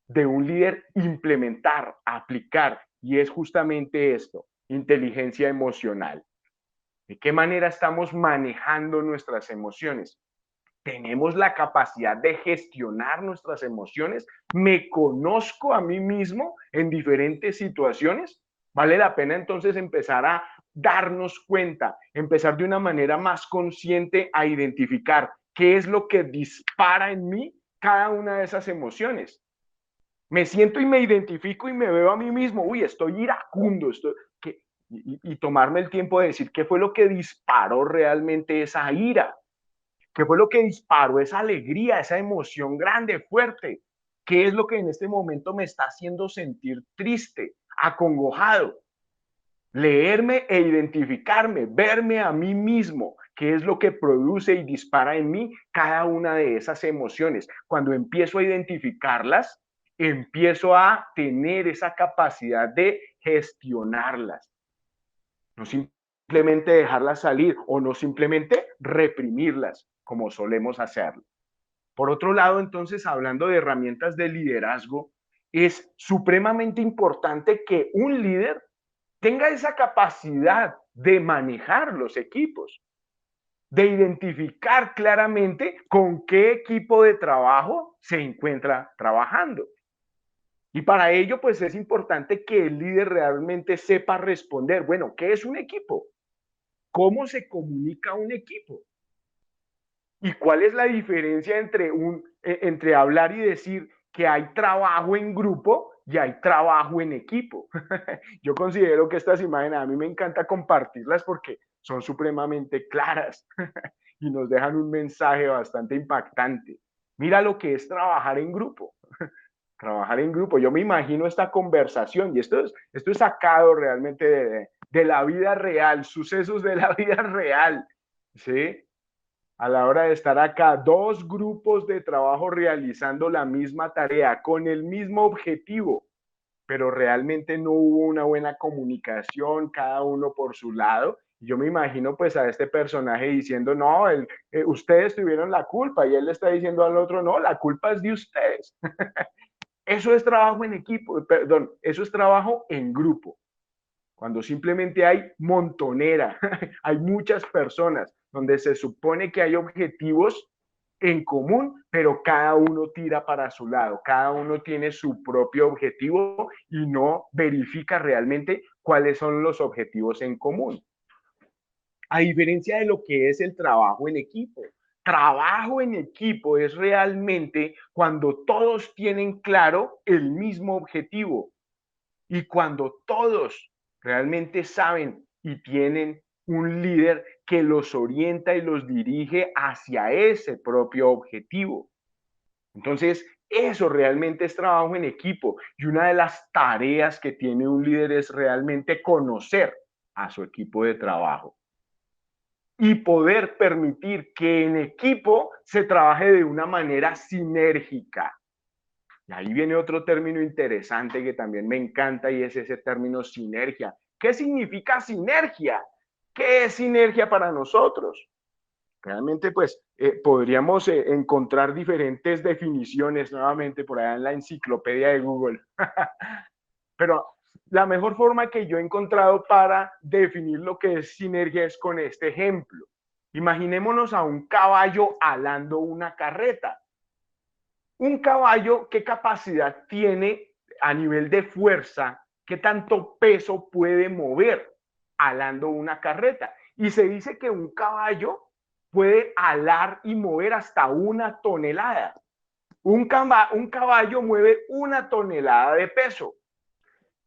B: de un líder implementar, aplicar, y es justamente esto, inteligencia emocional. ¿De qué manera estamos manejando nuestras emociones? ¿Tenemos la capacidad de gestionar nuestras emociones? ¿Me conozco a mí mismo en diferentes situaciones? Vale la pena entonces empezar a darnos cuenta, empezar de una manera más consciente a identificar qué es lo que dispara en mí cada una de esas emociones. Me siento y me identifico y me veo a mí mismo, uy, estoy iracundo, y tomarme el tiempo de decir qué fue lo que disparó realmente esa ira. ¿Qué fue lo que disparó esa alegría, esa emoción grande, fuerte? ¿Qué es lo que en este momento me está haciendo sentir triste, acongojado? Leerme e identificarme, verme a mí mismo, qué es lo que produce y dispara en mí cada una de esas emociones. Cuando empiezo a identificarlas, empiezo a tener esa capacidad de gestionarlas. No simplemente dejarlas salir o no simplemente reprimirlas, como solemos hacerlo. Por otro lado, entonces, hablando de herramientas de liderazgo, es supremamente importante que un líder tenga esa capacidad de manejar los equipos, de identificar claramente con qué equipo de trabajo se encuentra trabajando. Y para ello, pues es importante que el líder realmente sepa responder, bueno, ¿qué es un equipo? ¿Cómo se comunica un equipo? ¿Y cuál es la diferencia entre hablar y decir que hay trabajo en grupo y hay trabajo en equipo? Yo considero que estas imágenes a mí me encanta compartirlas porque son supremamente claras y nos dejan un mensaje bastante impactante. Mira lo que es trabajar en grupo. Trabajar en grupo. Yo me imagino esta conversación y esto es sacado realmente de la vida real, sucesos de la vida real. ¿Sí? A la hora de estar acá, dos grupos de trabajo realizando la misma tarea con el mismo objetivo, pero realmente no hubo una buena comunicación, cada uno por su lado. Yo me imagino pues a este personaje diciendo, no, ustedes tuvieron la culpa y él le está diciendo al otro, no, la culpa es de ustedes. Eso es trabajo en equipo, perdón, eso es trabajo en grupo. Cuando simplemente hay montonera, hay muchas personas donde se supone que hay objetivos en común, pero cada uno tira para su lado, cada uno tiene su propio objetivo y no verifica realmente cuáles son los objetivos en común. A diferencia de lo que es el trabajo en equipo. Trabajo en equipo es realmente cuando todos tienen claro el mismo objetivo y cuando todos realmente saben y tienen un líder que los orienta y los dirige hacia ese propio objetivo. Entonces, eso realmente es trabajo en equipo y una de las tareas que tiene un líder es realmente conocer a su equipo de trabajo y poder permitir que en equipo se trabaje de una manera sinérgica. Y ahí viene otro término interesante que también me encanta y es ese término sinergia. ¿Qué significa sinergia? ¿Qué es sinergia para nosotros? Realmente, pues, podríamos encontrar diferentes definiciones nuevamente por allá en la enciclopedia de Google. Pero la mejor forma que yo he encontrado para definir lo que es sinergia es con este ejemplo. Imaginémonos a un caballo alando una carreta. Un caballo, ¿qué capacidad tiene a nivel de fuerza? ¿Qué tanto peso puede mover alando una carreta? Y se dice que un caballo puede alar y mover hasta 1 tonelada. Un caballo mueve 1 tonelada de peso.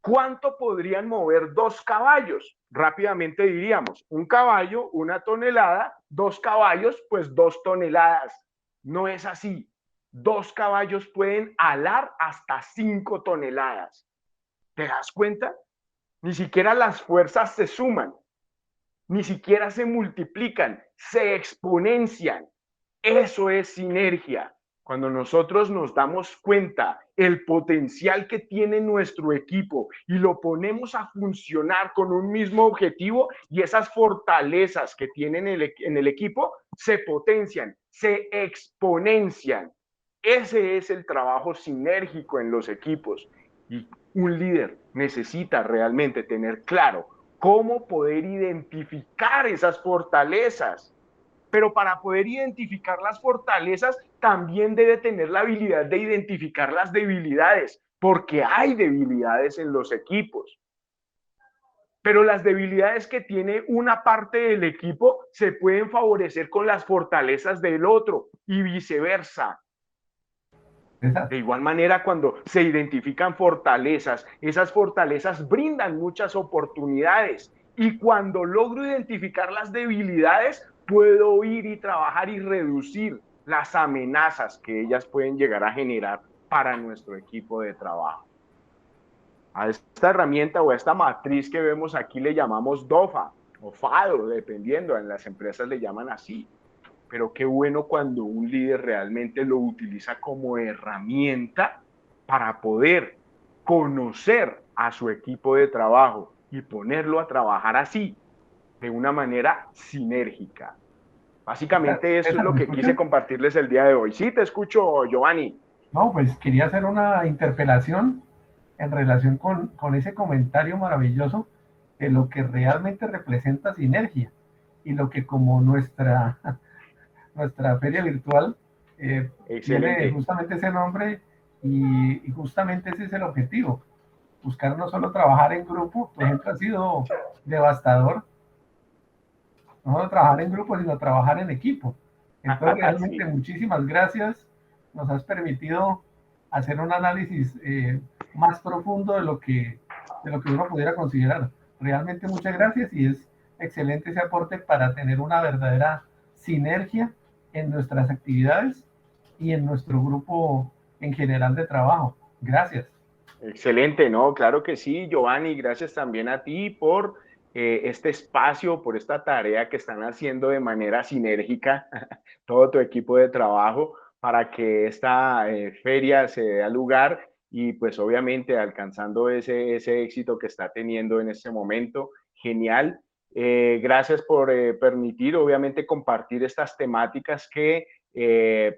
B: ¿Cuánto podrían mover 2 caballos? Rápidamente diríamos, un caballo, 1 tonelada, 2 caballos, pues 2 toneladas. No es así. 2 caballos pueden alar hasta 5 toneladas. ¿Te das cuenta? Ni siquiera las fuerzas se suman. ni siquiera se multiplican, se exponencian. Eso es sinergia. Cuando nosotros nos damos cuenta el potencial que tiene nuestro equipo y lo ponemos a funcionar con un mismo objetivo, y esas fortalezas que tienen en el equipo se potencian, se exponencian. Ese es el trabajo sinérgico en los equipos. Y un líder necesita realmente tener claro cómo poder identificar esas fortalezas. Pero para poder identificar las fortalezas, también debe tener la habilidad de identificar las debilidades, porque hay debilidades en los equipos. Pero las debilidades que tiene una parte del equipo se pueden favorecer con las fortalezas del otro y viceversa.
A: César,
B: De igual manera, cuando se identifican fortalezas, esas fortalezas brindan muchas oportunidades. Y cuando logro identificar las debilidades, puedo ir y trabajar y reducir las amenazas que ellas pueden llegar a generar para nuestro equipo de trabajo. A esta herramienta o a esta matriz que vemos aquí le llamamos DOFA o FADO, dependiendo, en las empresas le llaman así. Pero qué bueno cuando un líder realmente lo utiliza como herramienta para poder conocer a su equipo de trabajo y ponerlo a trabajar así, de una manera sinérgica. Básicamente esto es
A: César,
B: lo
A: ¿me
B: que quise
A: escuchas?
B: compartirles el día de hoy. Sí, te escucho, Giovanni.
A: No, pues quería hacer una interpelación en relación con ese comentario maravilloso de lo que realmente representa sinergia y lo que como nuestra feria virtual tiene
B: Excelente.
A: justamente ese nombre y justamente ese es el objetivo, buscar no solo trabajar en grupo, tu ejemplo ha sido devastador, no solo trabajar en grupo, sino trabajar en equipo. Entonces, realmente
B: Sí.
A: muchísimas gracias. Nos has permitido hacer un análisis más profundo de lo que uno pudiera considerar. Realmente muchas gracias y es excelente ese aporte para tener una verdadera sinergia en nuestras actividades y en nuestro grupo en general de trabajo. Gracias.
B: Excelente, ¿no? Claro que sí, Giovanni, gracias también a ti por este espacio, por esta tarea que están haciendo de manera sinérgica todo tu equipo de trabajo para que esta feria se dé lugar y pues obviamente alcanzando ese éxito que está teniendo en este momento. Genial. Gracias por permitir, obviamente, compartir estas temáticas que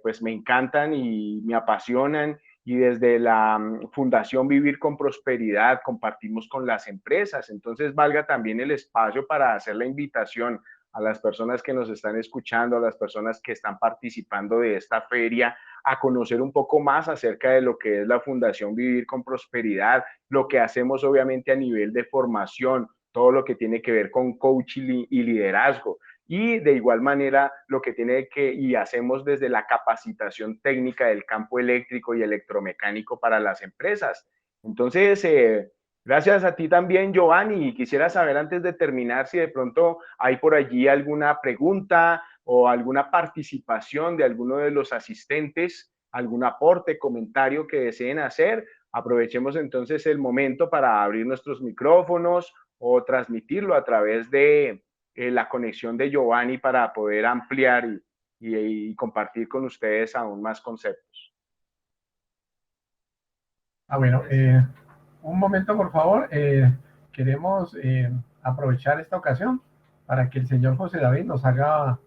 B: pues me encantan y me apasionan y desde la Fundación Vivir con Prosperidad compartimos con las empresas. Entonces, valga también el espacio para hacer la invitación a las personas que nos están escuchando, a las personas que están participando de esta feria, a conocer un poco más acerca de lo que es la Fundación Vivir con Prosperidad, lo que hacemos obviamente a nivel de formación, todo lo que tiene que ver con coaching y liderazgo y de igual manera lo que tiene que y hacemos desde la capacitación técnica del campo eléctrico y electromecánico para las empresas. Entonces, gracias a ti también, Giovanni. Y quisiera saber antes de terminar si de pronto hay por allí alguna pregunta o alguna participación de alguno de los asistentes, algún aporte, comentario que deseen hacer. Aprovechemos entonces el momento para abrir nuestros micrófonos o transmitirlo a través de la conexión de Giovanni para poder ampliar y compartir con ustedes aún más conceptos.
A: Bueno, un momento, por favor. Queremos aprovechar esta ocasión para que el señor José David nos haga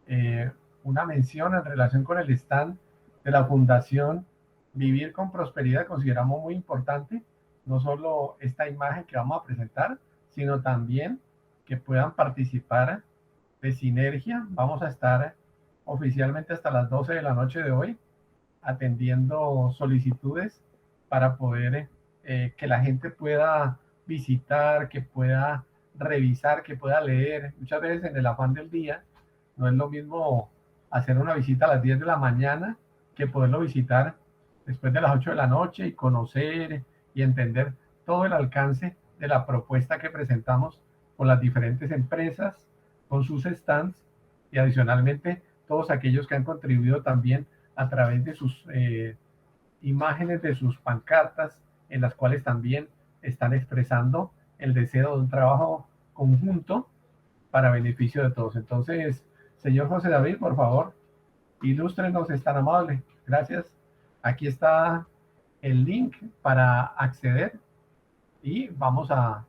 A: eh, una mención en relación con el stand de la Fundación Vivir con Prosperidad. Consideramos muy importante no solo esta imagen que vamos a presentar, sino también que puedan participar de Sinergia. Vamos a estar oficialmente hasta las 12 de la noche de hoy atendiendo solicitudes para poder que la gente pueda visitar, que pueda revisar, que pueda leer. Muchas veces en el afán del día no es lo mismo hacer una visita a las 10 de la mañana que poderlo visitar después de las 8 de la noche y conocer y entender todo el alcance de la propuesta que presentamos con las diferentes empresas, con sus stands y adicionalmente todos aquellos que han contribuido también a través de sus imágenes, de sus pancartas, en las cuales también están expresando el deseo de un trabajo conjunto para beneficio de todos. Entonces, señor José David, por favor, ilústrenos, es tan amable. Gracias. Aquí está el link para acceder y vamos a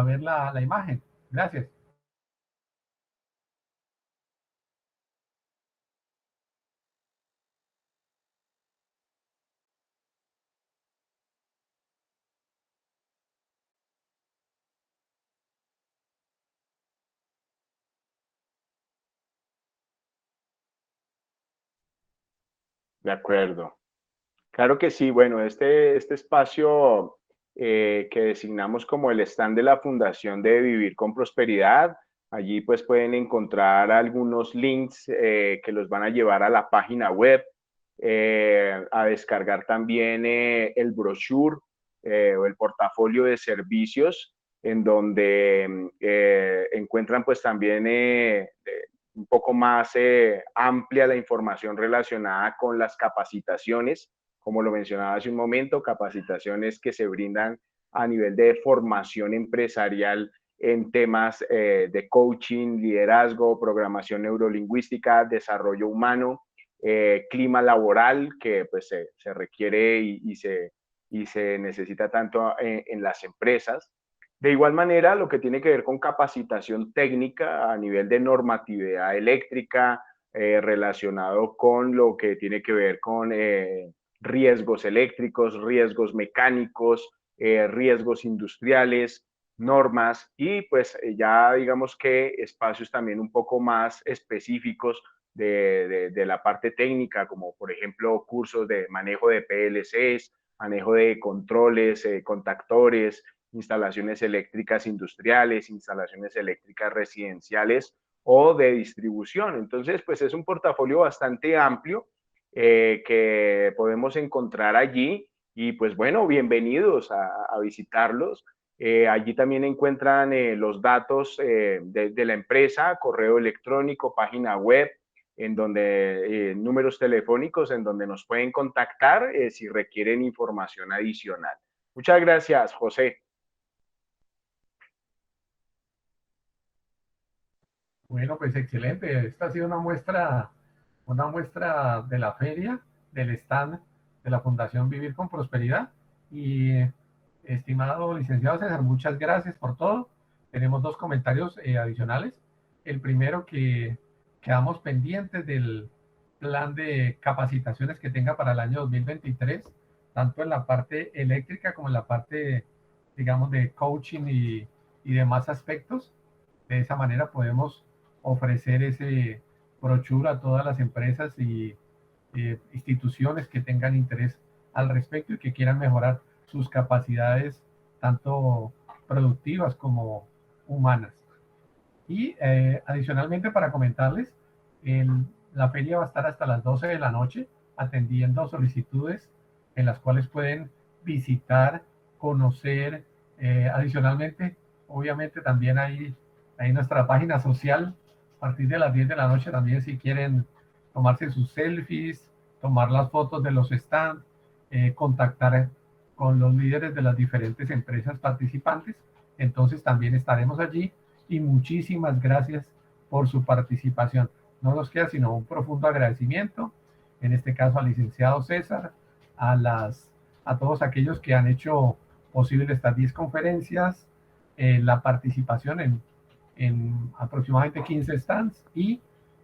A: ver la imagen. Gracias.
B: De acuerdo. Claro que sí. Bueno, este espacio que designamos como el stand de la Fundación de Vivir con Prosperidad, allí pues pueden encontrar algunos links que los van a llevar a la página web, a descargar también el brochure o el portafolio de servicios, en donde encuentran pues también un poco más amplia la información relacionada con las capacitaciones, como lo mencionaba hace un momento, capacitaciones que se brindan a nivel de formación empresarial en temas de coaching, liderazgo, programación neurolingüística, desarrollo humano, clima laboral, que pues se requiere y se necesita tanto en las empresas. De igual manera, lo que tiene que ver con capacitación técnica a nivel de normatividad eléctrica, relacionado con lo que tiene que ver con riesgos eléctricos, riesgos mecánicos, riesgos industriales, normas y pues ya digamos que espacios también un poco más específicos de la parte técnica, como por ejemplo cursos de manejo de PLCs, manejo de controles, contactores, instalaciones eléctricas industriales, instalaciones eléctricas residenciales o de distribución. Entonces, pues es un portafolio bastante amplio que podemos encontrar allí y pues bueno, bienvenidos a visitarlos. Allí también encuentran los datos de la empresa, correo electrónico, página web, en donde números telefónicos en donde nos pueden contactar si requieren información adicional. Muchas gracias, José.
A: Bueno, pues excelente. Esta ha sido una muestra de la feria, del stand de la Fundación Vivir con Prosperidad. Y estimado licenciado César, muchas gracias por todo. Tenemos dos comentarios adicionales. El primero, que quedamos pendientes del plan de capacitaciones que tenga para el año 2023, tanto en la parte eléctrica como en la parte, digamos, de coaching y demás aspectos. De esa manera podemos ofrecer ese brochure a todas las empresas y instituciones que tengan interés al respecto y que quieran mejorar sus capacidades tanto productivas como humanas. Y adicionalmente para comentarles, la feria va a estar hasta las 12 de la noche atendiendo solicitudes en las cuales pueden visitar, conocer. Adicionalmente, obviamente también hay nuestra página social a partir de las 10 de la noche también si quieren tomarse sus selfies, tomar las fotos de los stands, contactar con los líderes de las diferentes empresas participantes. Entonces también estaremos allí y muchísimas gracias por su participación. No nos queda sino un profundo agradecimiento, en este caso al licenciado César, a todos aquellos que han hecho posible estas 10 conferencias, la participación en aproximadamente 15 stands y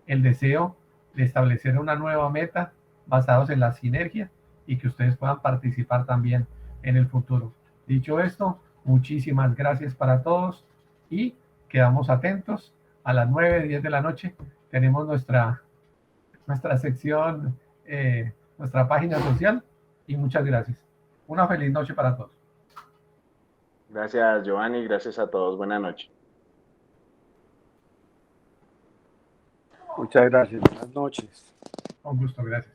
A: el deseo de establecer una nueva meta basados en la sinergia y que ustedes puedan participar también en el futuro. Dicho esto, muchísimas gracias para todos y quedamos atentos. A las 9:10 de la noche tenemos nuestra sección, nuestra página social y muchas gracias. Una feliz noche para todos.
B: Gracias, Giovanni. Gracias a todos. Buenas noches.
C: Muchas gracias. Buenas noches.
A: Con gusto, gracias.